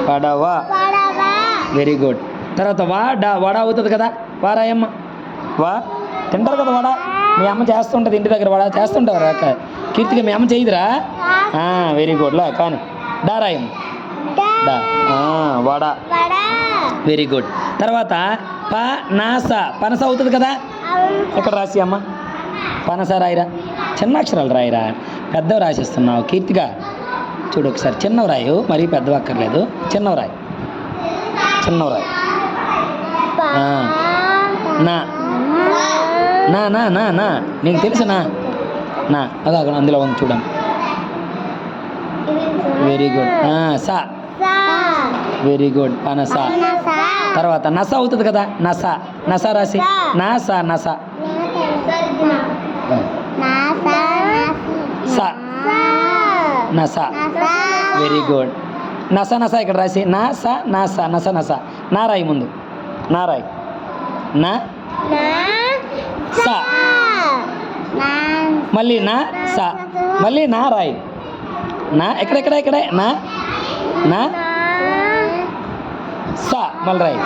పడవ. Very good. తర్వాత వడ అవుతుంది కదా, వా రాయమ్మ. వా తింటారు కదా వడ, మీ అమ్మ చేస్తుంటుంది ఇంటి దగ్గర వడ చేస్తుంటారు అక్క. కీర్తిగా మీ అమ్మ చేయదురా? Very good. కానీ డా రాయమ్మ. డా వడ. Very good. తర్వాత పనస. పనస అవుతుంది కదా, ఎక్కడ రాసి అమ్మ? పనస రాయిరా, చిన్న అక్షరాలు రాయిరా, పెద్దవి రాసేస్తున్నావు కీర్తిగా. చూడు ఒకసారి చిన్నవి రాయు, మరీ పెద్దవి అక్కర్లేదు, చిన్నవి రాయి. చిన్నవి రాయి. నా నా నా నా నా నీకు తెలుసునా? నా అదా అందులో ఉంది చూడండి. Very good. సా. Very good. పనస. తర్వాత నస అవుతుంది కదా, నస. నస రాసి. నస. నస. స. నస. Very good. నస. నస ఇక్కడ రాసి. నస. నస. నస. నస. నారాయి ముందు. నారాయి. నా స. మళ్ళీ నా స. మళ్ళీ నా రాయి. నా ఇక్కడే నా నా స. మళ్ళీ రాయి.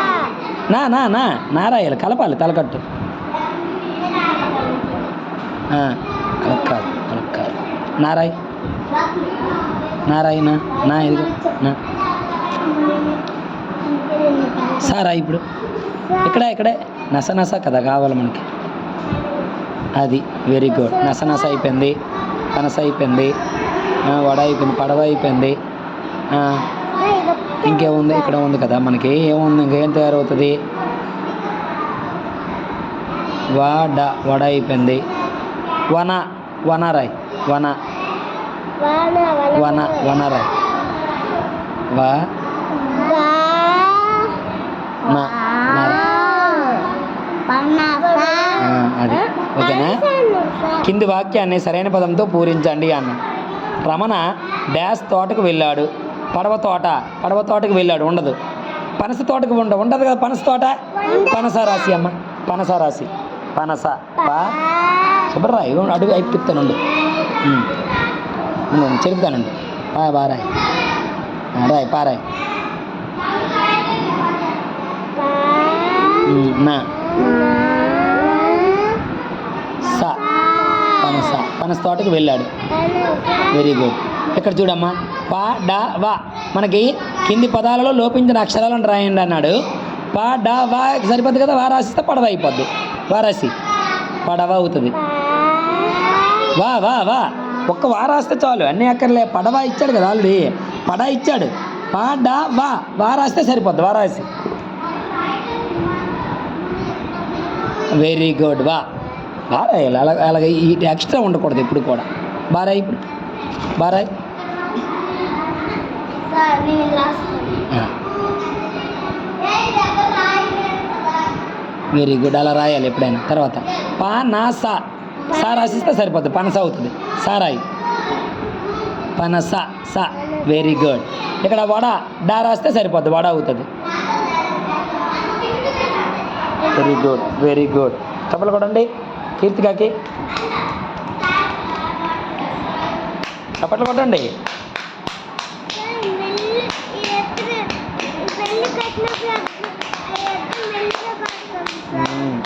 నా నా నా నా రాయాలి, కలపాలి తలకట్టు. కలక్కాదు. నారాయి. నారాయి. నా ఇదిగో నా సారా. ఇప్పుడు ఇక్కడే నస. నస కదా కావాలి మనకి, అది. Very good. నస. నస అయిపోయింది. పనస అయిపోయింది. వడ అయిపోయింది. పడవ అయిపోయింది. ఇంకేముంది? ఇక్కడ ఉంది కదా మనకి, ఏముంది? ఇంకేం తయారవుతుంది? వడ అయిపోయింది. వన. వనరాయ్. వన. వనరాయ్. అది ఓకేనా? కింది వాక్యాన్ని సరైన పదంతో పూరించండి అన్న. రమణ డాష్ తోటకు వెళ్ళాడు. పడవ తోటకు వెళ్ళాడు, ఉండదు. పనస తోటకు ఉండదు కదా పనస తోట. పనస రాసి అమ్మ. పనస రాసి. పనస. శుభ్రరాయి. అడుగు అయిపు తిప్పుతానుండు, చెరుపుతానండి. బారాయి. రాయి. పారాయి. నా స. పనస. పనస తోటకు వెళ్ళాడు. Very good. ఇక్కడ చూడమ్మా, పడవ. మనకి కింది పదాలలో లోపించిన అక్షరాలను రాయండి అన్నాడు. పడవ సరిపోద్ది కదా, వా రాసిస్తే పడవ అయిపోద్ది. వారాసి పడవ అవుతుంది. వా ఒక్క వా రాస్తే చాలు, అన్నీ అక్కర్లే. పడవ ఇచ్చాడు కదా ఆల్రెడీ, పడ ఇచ్చాడు. పడవ వా రాస్తే సరిపోద్ది, వారాసి. Very good. బారాయాలి. అలాగే ఈ ఎక్స్ట్రా ఉండకూడదు ఎప్పుడు కూడా. బారాయి. ఇప్పుడు బారాయి. Very good. అలా రాయాలి ఎప్పుడైనా. తర్వాత పనస. సా రాసిస్తే సరిపోద్ది, పనస అవుతుంది. సారాయి. పనస. స. Very good. ఇక్కడ వడ. డా రాస్తే సరిపోద్ది, వడ అవుతుంది. Very good. చప్పలు కొడండి కీర్తికాకి. చప్పట్లు కొట్టండి.